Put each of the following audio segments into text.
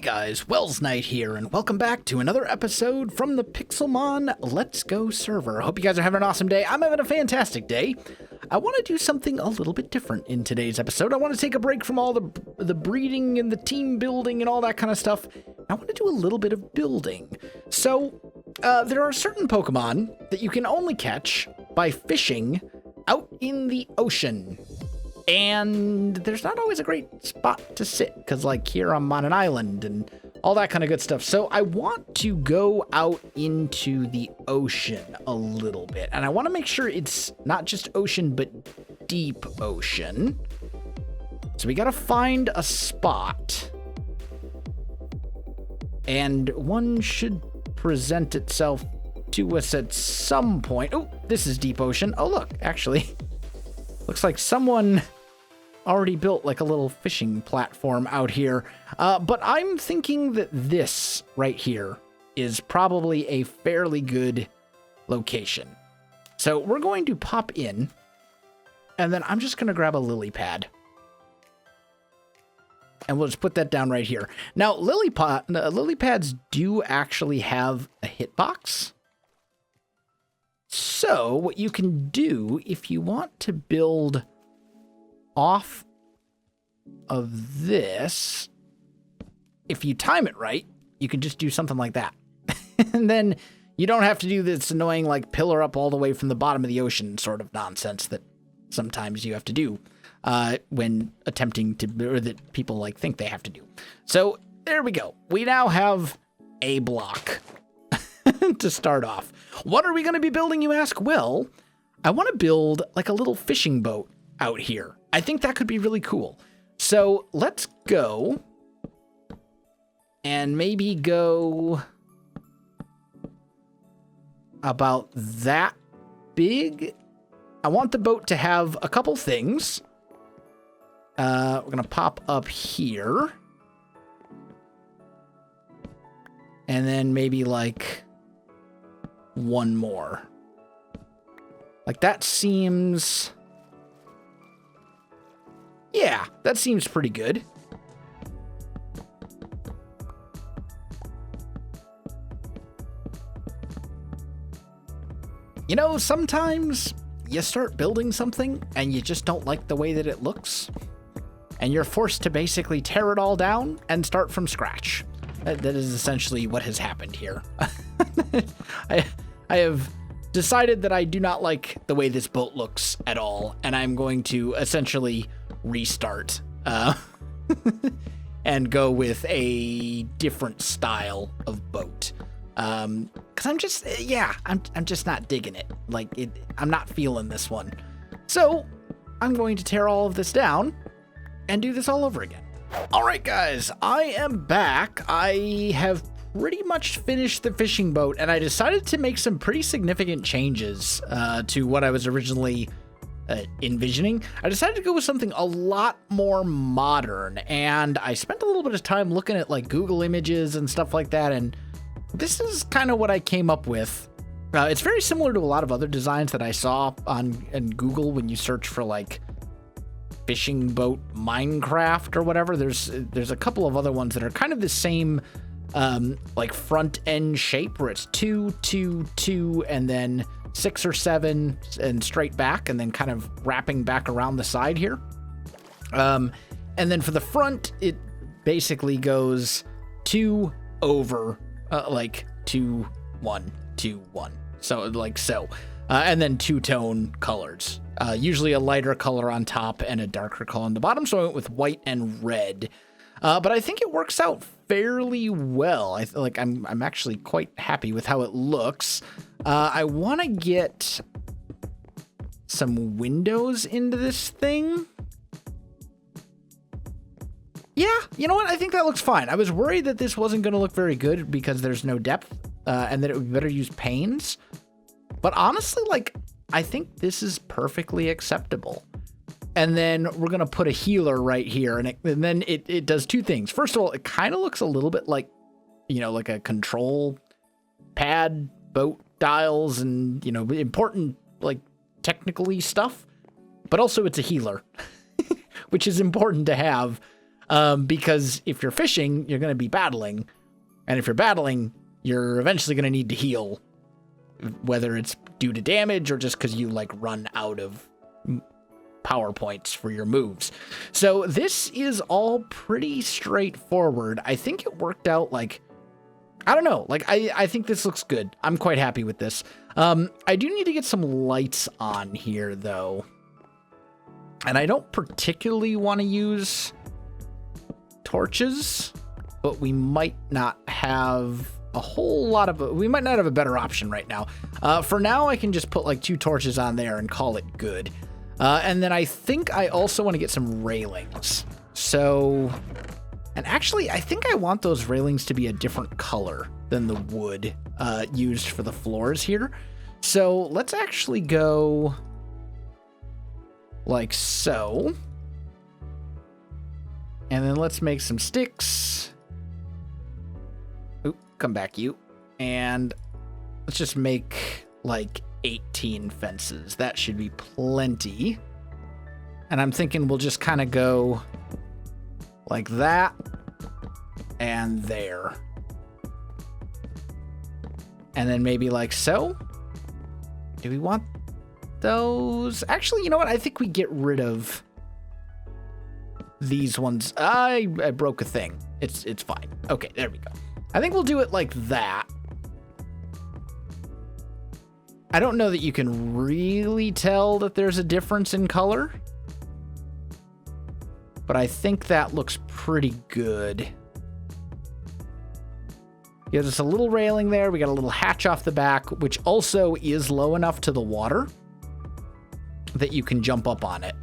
Guys, Welsknight here, and welcome back to another episode from the Pixelmon Let's Go server. Hope you guys are having an awesome day. I'm having a fantastic day. I want to do something a little bit different in today's episode. I want to take a break from all the breeding and the team building and all that kind of stuff. I want to do a little bit of building. So, there are certain Pokemon that you can only catch by fishing out in the ocean. And there's not always a great spot to sit, because like here I'm on an island and all that kind of good stuff. So I want to go out into the ocean a little bit. And I want to make sure it's not just ocean, but deep ocean. So we got to find a spot. And one should present itself to us at some point. Oh, this is deep ocean. Oh, look, actually. Looks like someone already built like a little fishing platform out here. But I'm thinking that this right here is probably a fairly good location. So we're going to pop in, and then I'm just going to grab a lily pad. And we'll just put that down right here. Now, lily pads do actually have a hitbox. So what you can do if you want to build off of this, if you time it right, you can just do something like that. And then you don't have to do this annoying like pillar up all the way from the bottom of the ocean sort of nonsense that sometimes you have to do when attempting to, or that people like think they have to do. So there we go. We now have a block to start off. What are we going to be building, you ask? Well, I want to build like a little fishing boat out here. I think that could be really cool. So let's go and maybe go about that big. I want the boat to have a couple things. We're going to pop up here. And then maybe like one more. Like that seems... Yeah, that seems pretty good. You know, sometimes you start building something and you just don't like the way that it looks. And you're forced to basically tear it all down and start from scratch. That is essentially what has happened here. I have decided that I do not like the way this boat looks at all, and I'm going to essentially restart and go with a different style of boat. Because I'm just not digging it. I'm not feeling this one. So I'm going to tear all of this down and do this all over again. All right, guys, I am back. I have pretty much finished the fishing boat, and I decided to make some pretty significant changes to what I was originally envisioning. I decided to go with something a lot more modern, and I spent a little bit of time looking at like Google images and stuff like that, and this is kind of what I came up with. It's very similar to a lot of other designs that I saw on Google when you search for like fishing boat Minecraft or whatever. There's a couple of other ones that are kind of the same like front end shape where it's 2, 2, 2, and then 6 or 7 and straight back, and then kind of wrapping back around the side here. And then for the front, it basically goes 2 over, like 2, 1, 2, 1. So like so. And then 2-tone colors. Usually a lighter color on top and a darker color on the bottom. So I went with white and red. But I think it works out fairly well. I'm actually quite happy with how it looks. I want to get some windows into this thing. Yeah, you know what? I think that looks fine. I was worried that this wasn't going to look very good because there's no depth, and that it would be better use panes. But honestly, I think this is perfectly acceptable. And then we're going to put a healer right here. And then it does two things. First of all, it kind of looks a little bit like, like a control pad, boat dials, and, important, technically stuff. But also it's a healer, which is important to have Because if you're fishing, you're going to be battling. And if you're battling, you're eventually going to need to heal, whether it's due to damage or just because you like run out of power points for your moves. So this is all pretty straightforward. I think it worked out like, I don't know, like I think this looks good. I'm quite happy with this. I do need to get some lights on here though. And I don't particularly want to use torches, but we might not have a whole lot of, we might not have a better option right now. For now, I can just put like 2 torches on there and call it good. And then I think I also want to get some railings. So, and actually I think I want those railings to be a different color than the wood used for the floors here. So let's actually go like so. And then let's make some sticks. Oop, come back, you. And let's just make like 18 fences. That should be plenty. And I'm thinking we'll just kind of go like that and there. And then maybe like so. Do we want those? Actually, you know what? I think we get rid of these ones. I broke a thing. It's fine. Okay, there we go. I think we'll do it like that. I don't know that you can really tell that there's a difference in color, but I think that looks pretty good. Gives us a little railing there. We got a little hatch off the back, which also is low enough to the water that you can jump up on it.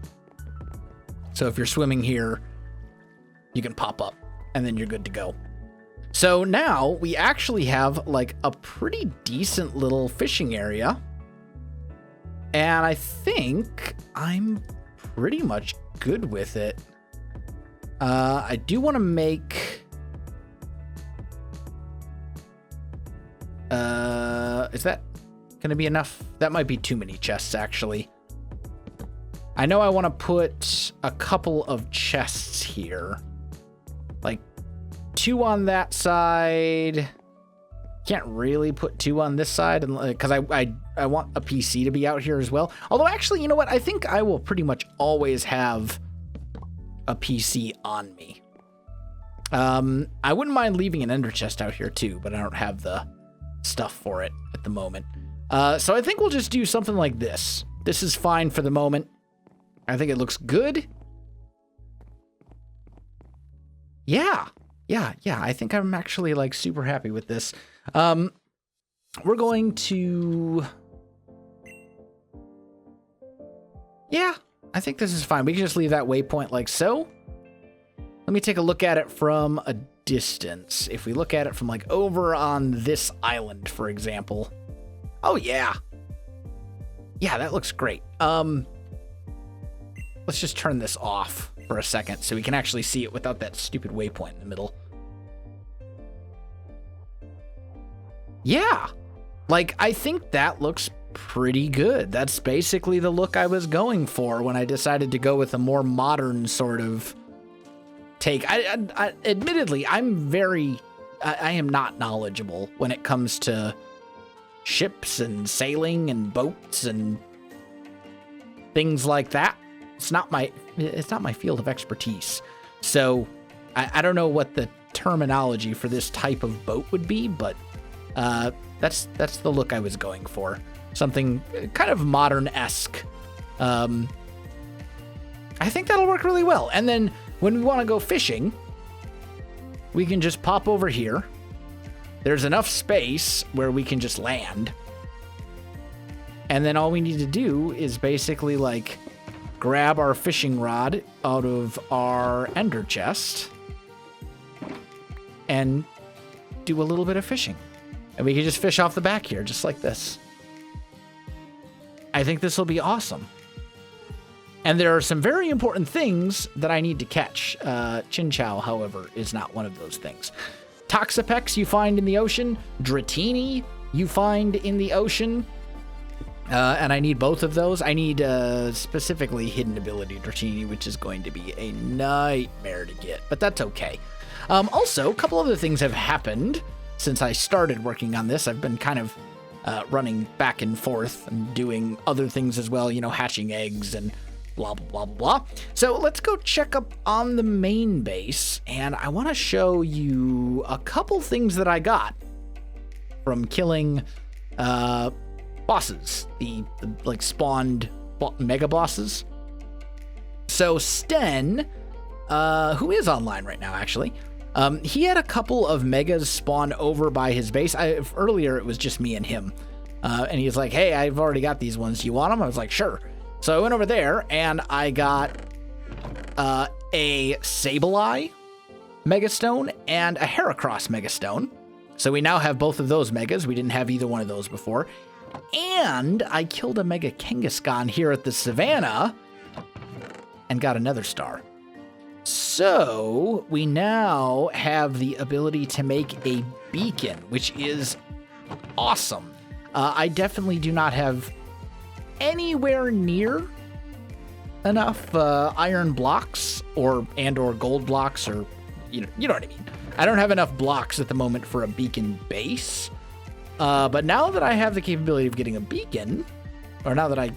So if you're swimming here, you can pop up and then you're good to go. So now we actually have like a pretty decent little fishing area. And I think I'm pretty much good with it. I do want to make... is that going to be enough? That might be too many chests, actually. I know I want to put a couple of chests here. Like 2 on that side. Can't really put 2 on this side because I want a PC to be out here as well. Although actually, you know what? I think I will pretty much always have a PC on me. I wouldn't mind leaving an ender chest out here too, but I don't have the stuff for it at the moment. So I think we'll just do something like this. This is fine for the moment. I think it looks good. Yeah. I think I'm actually like super happy with this. We're going to... Yeah, I think this is fine. We can just leave that waypoint like so. Let me take a look at it from a distance. If we look at it from like over on this island, for example. Oh, yeah. Yeah, that looks great. Let's just turn this off for a second so we can actually see it without that stupid waypoint in the middle. Yeah, like I think that looks pretty good. That's basically the look I was going for when I decided to go with a more modern sort of take. I admittedly, I am not knowledgeable when it comes to ships and sailing and boats and things like that. It's not my field of expertise. So I don't know what the terminology for this type of boat would be, but that's the look I was going for. Something kind of modern-esque. I think that'll work really well. And then when we want to go fishing, we can just pop over here. There's enough space where we can just land. And then all we need to do is basically like grab our fishing rod out of our ender chest and do a little bit of fishing. And we can just fish off the back here, just like this. I think this will be awesome. And there are some very important things that I need to catch. Chinchou, however, is not one of those things. Toxapex you find in the ocean. Dratini you find in the ocean. And I need both of those. I need specifically Hidden Ability Dratini, which is going to be a nightmare to get, but that's okay. Also, a couple other things have happened since I started working on this. I've been kind of running back and forth and doing other things as well, you know, hatching eggs and blah, blah, blah, blah. So let's go check up on the main base, and I want to show you a couple things that I got from killing bosses, the like spawned mega bosses. So Sten, who is online right now actually, he had a couple of megas spawn over by his base. Earlier it was just me and him, and he's like, hey, I've already got these ones, you want them? I was like, sure. So I went over there and I got a Sableye Megastone and a Heracross Megastone. So we now have both of those megas. We didn't have either one of those before. And I killed a Mega Kangaskhan here at the Savannah and got another star. So we now have the ability to make a beacon, which is awesome. I definitely do not have anywhere near enough iron blocks or gold blocks, or you know what I mean. I don't have enough blocks at the moment for a beacon base. But now that I have the capability of getting a beacon, or now that I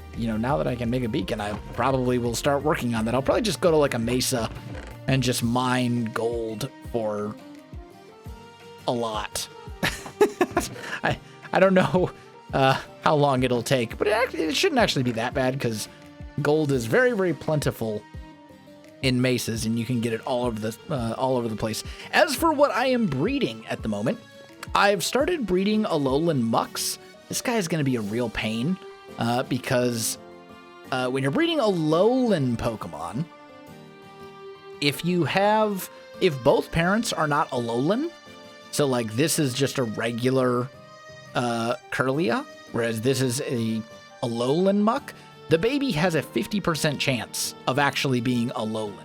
can make a beacon, I probably will start working on that. I'll probably just go to like a mesa and just mine gold for a lot. I don't know how long it'll take, but it shouldn't actually be that bad because gold is very, very plentiful in mesas, and you can get it all over the place. As for what I am breeding at the moment, I've started breeding Alolan Mucks. This guy is going to be a real pain because when you're breeding Alolan Pokemon, if both parents are not Alolan, so like this is just a regular Kirlia, whereas this is a Alolan Muck, the baby has a 50% chance of actually being Alolan.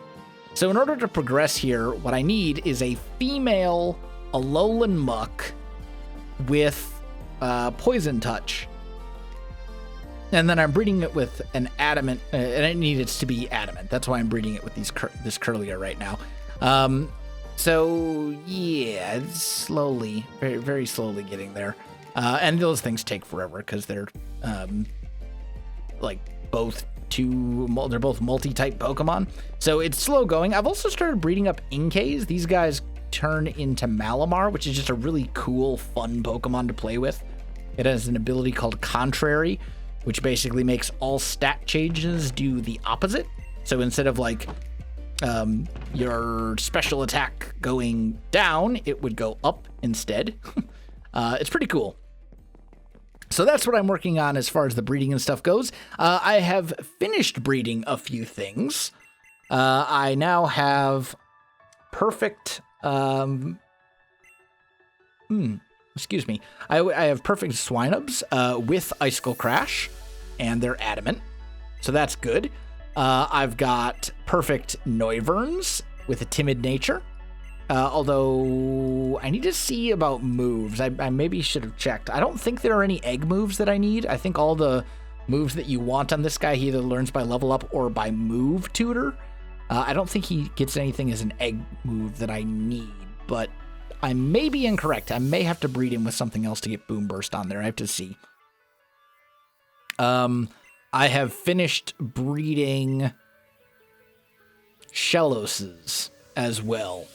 So in order to progress here, what I need is a female Alolan Muck with Poison Touch. And then I'm breeding it with an Adamant, and I need it to be Adamant. That's why I'm breeding it with this Kirlia right now. So yeah, it's slowly, very, very slowly getting there. And those things take forever because they're like they're both multi-type Pokemon. So it's slow going. I've also started breeding up Inkays. These guys turn into Malamar, which is just a really cool, fun Pokemon to play with. It has an ability called Contrary, which basically makes all stat changes do the opposite. So instead of like your special attack going down, it would go up instead. It's pretty cool. So that's what I'm working on as far as the breeding and stuff goes. I have finished breeding a few things. I now have perfect... excuse me. I have perfect Swinubs with Icicle Crash, and they're Adamant. So that's good. I've got perfect Noivern with a Timid Nature. Although I need to see about moves. I maybe should have checked. I don't think there are any egg moves that I need. I think all the moves that you want on this guy, he either learns by level up or by move tutor. I don't think he gets anything as an egg move that I need, but I may be incorrect. I may have to breed him with something else to get Boom Burst on there. I have to see. I have finished breeding Shelloses as well.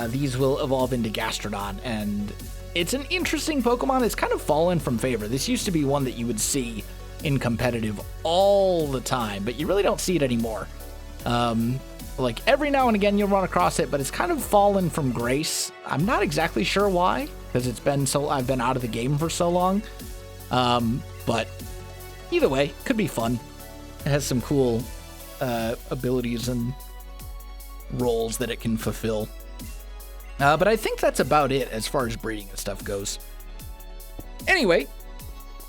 These will evolve into Gastrodon, and it's an interesting Pokemon. It's kind of fallen from favor. This used to be one that you would see in competitive all the time, but you really don't see it anymore. Like every now and again you'll run across it, but it's kind of fallen from grace. I'm not exactly sure why, because I've been out of the game for so long. But either way, could be fun. It has some cool abilities and roles that it can fulfill. But I think that's about it as far as breeding and stuff goes. Anyway,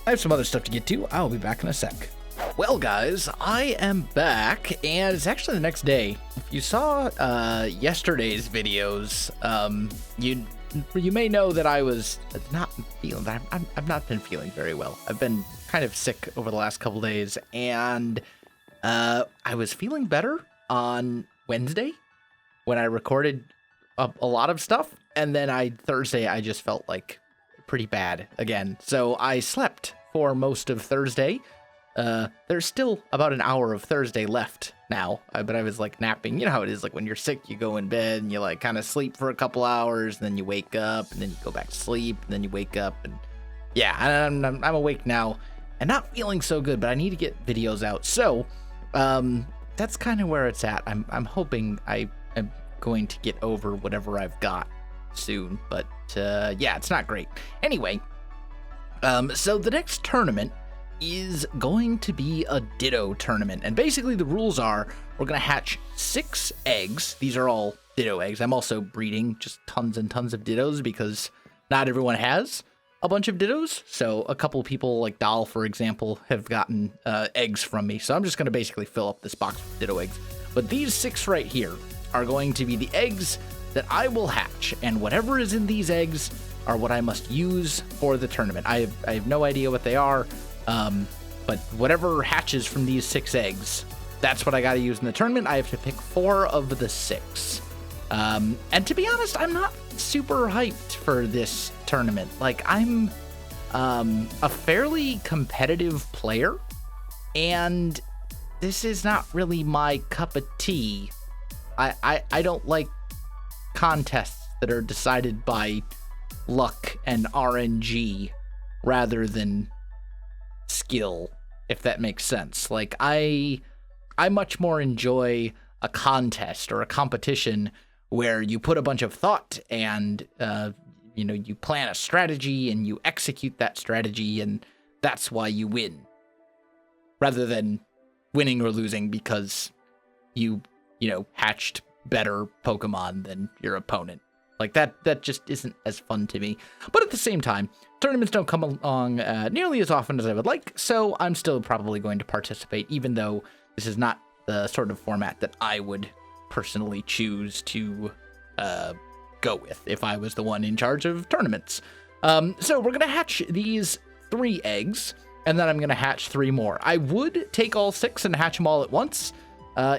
I have some other stuff to get to. I'll be back in a sec. Well, guys, I am back, and it's actually the next day. If you saw yesterday's videos, you may know that I was not feeling. I've not been feeling very well. I've been kind of sick over the last couple days, and I was feeling better on Wednesday when I recorded a lot of stuff, and then Thursday I just felt like pretty bad again. So I slept for most of Thursday. There's still about an hour of Thursday left now, but I was like napping. You know how it is, like when you're sick, you go in bed and you like kind of sleep for a couple hours, and then you wake up, and then you go back to sleep, and then you wake up, and yeah, I'm awake now and not feeling so good, but I need to get videos out. So that's kind of where it's at. I'm hoping I am going to get over whatever I've got soon, but yeah, it's not great. Anyway, so the next tournament is going to be a Ditto tournament, and basically the rules are we're going to hatch 6 eggs. These are all Ditto eggs. I'm also breeding just tons and tons of Dittos because not everyone has a bunch of Dittos. So a couple people like Doll, for example, have gotten eggs from me. So I'm just going to basically fill up this box with Ditto eggs. But these 6 right here are going to be the eggs that I will hatch, and whatever is in these eggs are what I must use for the tournament. I have no idea what they are. But whatever hatches from these 6 eggs, that's what I got to use in the tournament. I have to pick 4 of the 6. And to be honest, I'm not super hyped for this tournament. Like, I'm a fairly competitive player, and this is not really my cup of tea. I don't like contests that are decided by luck and RNG rather than skill, if that makes sense. Like, I much more enjoy a contest or a competition where you put a bunch of thought and you plan a strategy and you execute that strategy, and that's why you win, rather than winning or losing because you hatched better Pokemon than your opponent. Like, that just isn't as fun to me. But at the same time, tournaments don't come along nearly as often as I would like, so I'm still probably going to participate, even though this is not the sort of format that I would personally choose to go with if I was the one in charge of tournaments. So we're going to hatch these 3 eggs, and then I'm going to hatch 3 more. I would take all 6 and hatch them all at once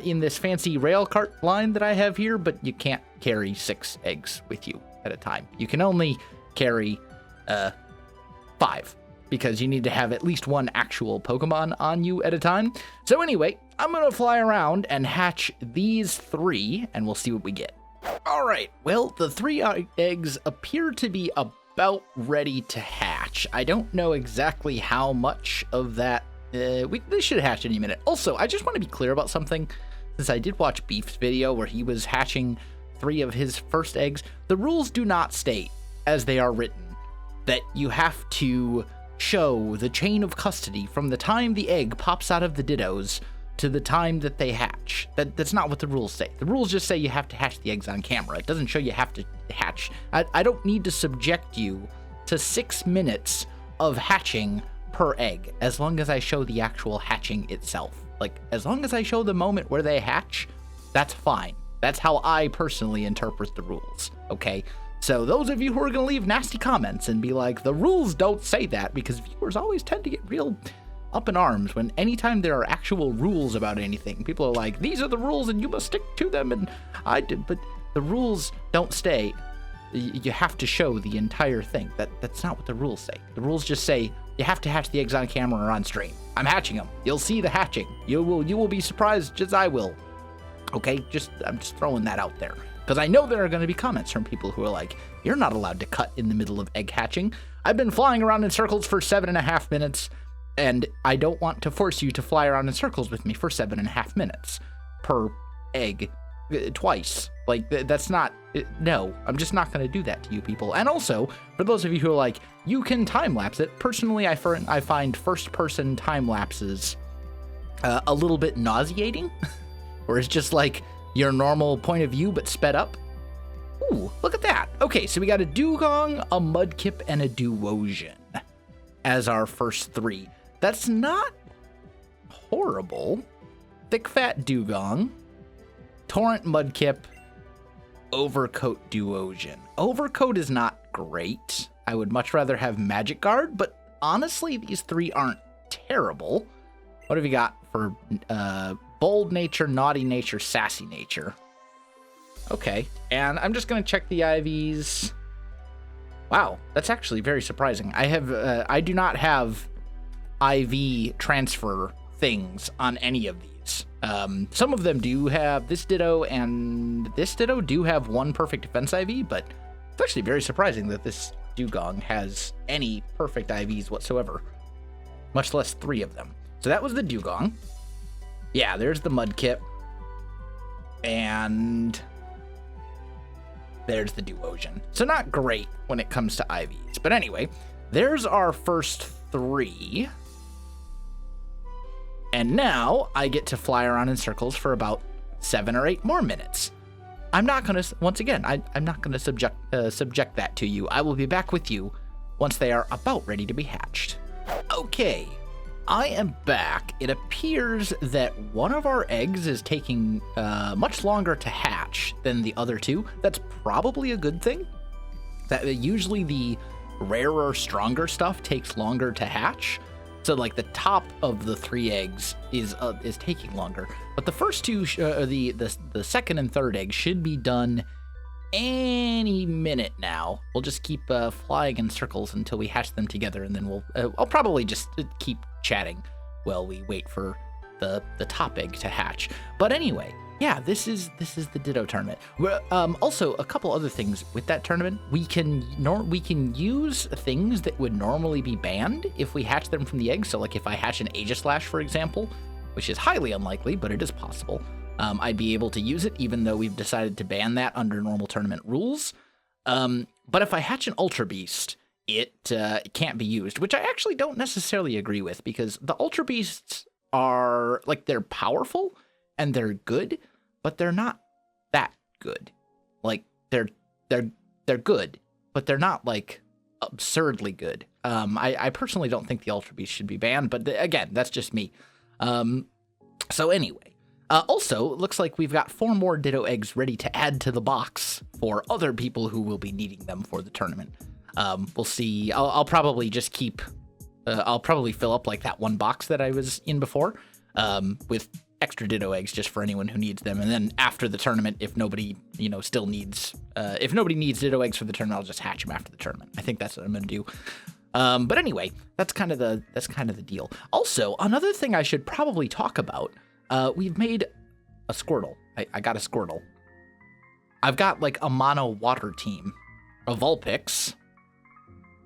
in this fancy rail cart line that I have here, but you can't carry 6 eggs with you at a time. You can only carry 5, because you need to have at least 1 actual Pokemon on you at a time. So anyway, I'm going to fly around and hatch these 3, and we'll see what we get. All right, well, the 3 eggs appear to be about ready to hatch. I don't know exactly how much of that they should hatch any minute. Also, I just want to be clear about something, since I did watch Beef's video where he was hatching 3 of his first eggs. The rules do not state, as they are written, that you have to show the chain of custody from the time the egg pops out of the Dittos to the time that they hatch. That's not what the rules say. The rules just say you have to hatch the eggs on camera. It doesn't show you have to hatch. I don't need to subject you to 6 minutes of hatching per egg, as long as I show the actual hatching itself. Like, as long as I show the moment where they hatch, that's fine. That's how I personally interpret the rules, okay? So those of you who are going to leave nasty comments and be like, the rules don't say that, because viewers always tend to get real up in arms when anytime there are actual rules about anything, people are like, these are the rules and you must stick to them, and I did, but the rules don't stay. You have to show the entire thing. That's not what the rules say. The rules just say you have to hatch the eggs on camera or on stream. I'm hatching them. You'll see the hatching. You will be surprised as I will. Okay, I'm just throwing that out there, because I know there are going to be comments from people who are like, you're not allowed to cut in the middle of egg hatching. I've been flying around in circles for 7.5 minutes, and I don't want to force you to fly around in circles with me for 7.5 minutes per egg twice. Like, that's not, no, I'm just not going to do that to you people. And also, for those of you who are like, you can time lapse it, personally, I find first person time lapses a little bit nauseating, or it's just like your normal point of view but sped up. Ooh, look at that. Okay, so we got a Dugong, a Mudkip, and a Duosion as our first 3. That's not horrible. Thick Fat Dugong, Torrent Mudkip, Overcoat Duosion. Overcoat is not great. I would much rather have Magic Guard, but honestly, these 3 aren't terrible. What have you got for bold nature, naughty nature, sassy nature? Okay, and I'm just going to check the IVs. Wow, that's actually very surprising. I do not have IV transfer things on any of these. Some of them do have this Ditto, and this Ditto do have one perfect defense IV, but it's actually very surprising that this Dugong has any perfect IVs whatsoever, much less 3 of them. So that was the Dugong. Yeah, there's the Mudkip. And there's the Duosion. So not great when it comes to IVs. But anyway, there's our first 3. And now I get to fly around in circles for about 7 or 8 more minutes. I'm not going to, once again, I'm not going to subject that to you. I will be back with you once they are about ready to be hatched. Okay, I am back. It appears that one of our eggs is taking much longer to hatch than the other 2. That's probably a good thing. That usually the rarer, stronger stuff takes longer to hatch. So like the top of the 3 eggs is taking longer, but the first 2, the second and third egg should be done any minute now. We'll just keep flying in circles until we hatch them together, and then I'll probably just keep chatting while we wait for the top egg to hatch. But anyway, yeah, this is the Ditto tournament. Also, a couple other things with that tournament. We can use things that would normally be banned if we hatch them from the egg. So like if I hatch an Aegislash, for example, which is highly unlikely, but it is possible, I'd be able to use it even though we've decided to ban that under normal tournament rules. But if I hatch an Ultra Beast, it can't be used, which I actually don't necessarily agree with, because the Ultra Beasts are, like, they're powerful and they're good, but they're not that good. Like, they're good, but they're not, like, absurdly good. I personally don't think the Ultra Beast should be banned, but again, that's just me. So anyway, also, it looks like we've got 4 more Ditto eggs ready to add to the box for other people who will be needing them for the tournament. We'll see. I'll probably just keep, I'll probably fill up like that one box that I was in before, with extra Ditto eggs just for anyone who needs them. And then after the tournament, if nobody, still needs, if nobody needs Ditto eggs for the tournament, I'll just hatch them after the tournament. I think that's what I'm going to do. But anyway, that's kind of the deal. Also, another thing I should probably talk about, we've made a Squirtle. I got a Squirtle. I've got like a mono water team, a Vulpix,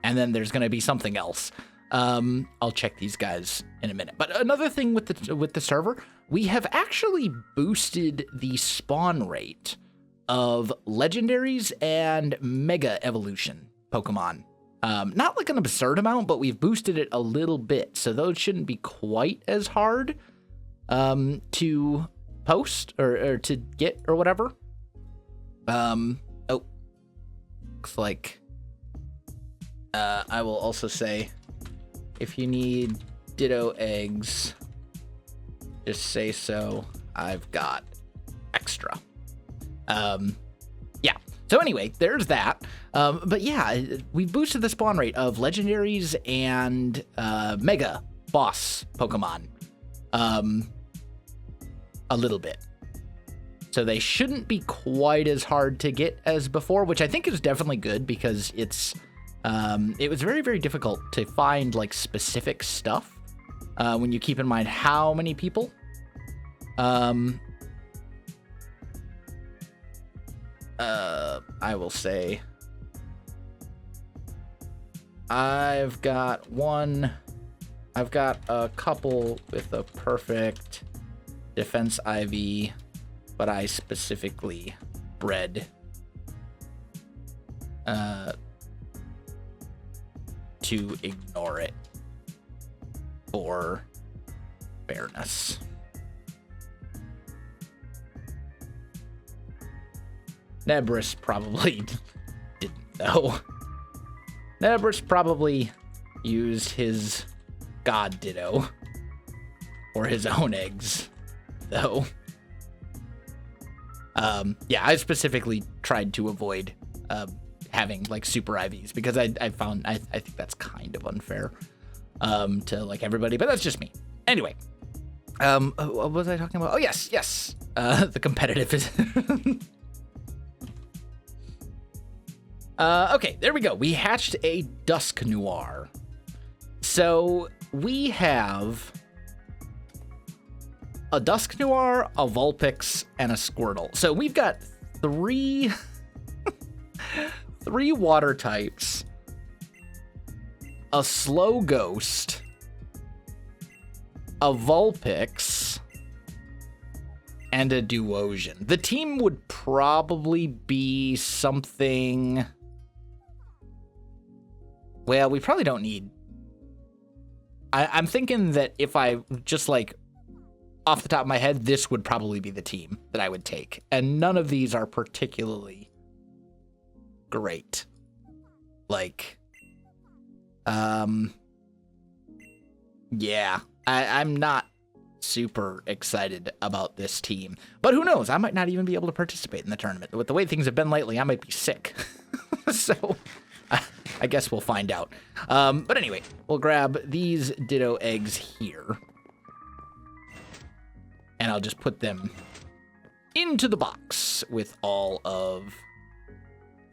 and then there's going to be something else. I'll check these guys in a minute. But another thing with the server, we have actually boosted the spawn rate of legendaries and mega evolution Pokemon. Not like an absurd amount, but we've boosted it a little bit. So those shouldn't be quite as hard to post or to get or whatever. Looks like I will also say, if you need Ditto eggs, just say so. I've got extra. Yeah. So anyway, there's that. But yeah, we boosted the spawn rate of legendaries and mega boss Pokemon a little bit. So they shouldn't be quite as hard to get as before, which I think is definitely good, because it was very, very difficult to find like specific stuff when you keep in mind how many people. I will say I've got a couple with a perfect defense IV, but I specifically bred to ignore it for fairness. Nebris probably didn't, though. Nebris probably used his God Ditto or his own eggs, though. Yeah, I specifically tried to avoid having like super IVs, because I think that's kind of unfair. to like everybody, but that's just me. Anyway, what was I talking about? Oh, yes. The competitive is... Okay, there we go. We hatched a Dusk Noir. So we have a Dusk Noir, a Vulpix, and a Squirtle. So we've got three water types, a Slow Ghost, a Vulpix, and a Duosian. The team would probably be something... Well, we probably don't need... I'm thinking that if I just, like, off the top of my head, this would probably be the team that I would take. And none of these are particularly great. Like, yeah, I'm not super excited about this team. But who knows? I might not even be able to participate in the tournament. With the way things have been lately, I might be sick. So... I guess we'll find out. But anyway, we'll grab these Ditto eggs here. And I'll just put them into the box with all of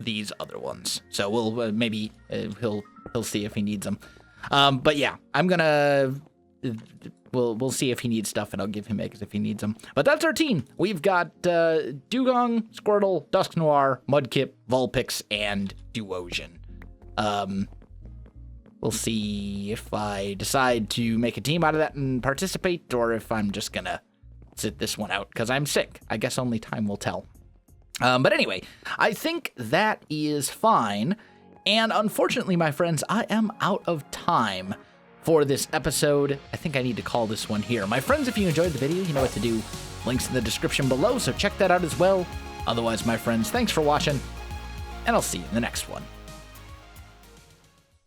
these other ones. So we'll maybe he'll see if he needs them. But yeah, I'm gonna... We'll see if he needs stuff, and I'll give him eggs if he needs them. But that's our team. We've got Dugong, Squirtle, Dusk Noir, Mudkip, Vulpix, and Duosian. We'll see if I decide to make a team out of that and participate, or if I'm just gonna sit this one out, because I'm sick. I guess only time will tell. But anyway, I think that is fine. And unfortunately, my friends, I am out of time for this episode. I think I need to call this one here. My friends, if you enjoyed the video, you know what to do. Links in the description below, so check that out as well. Otherwise, my friends, thanks for watching, and I'll see you in the next one.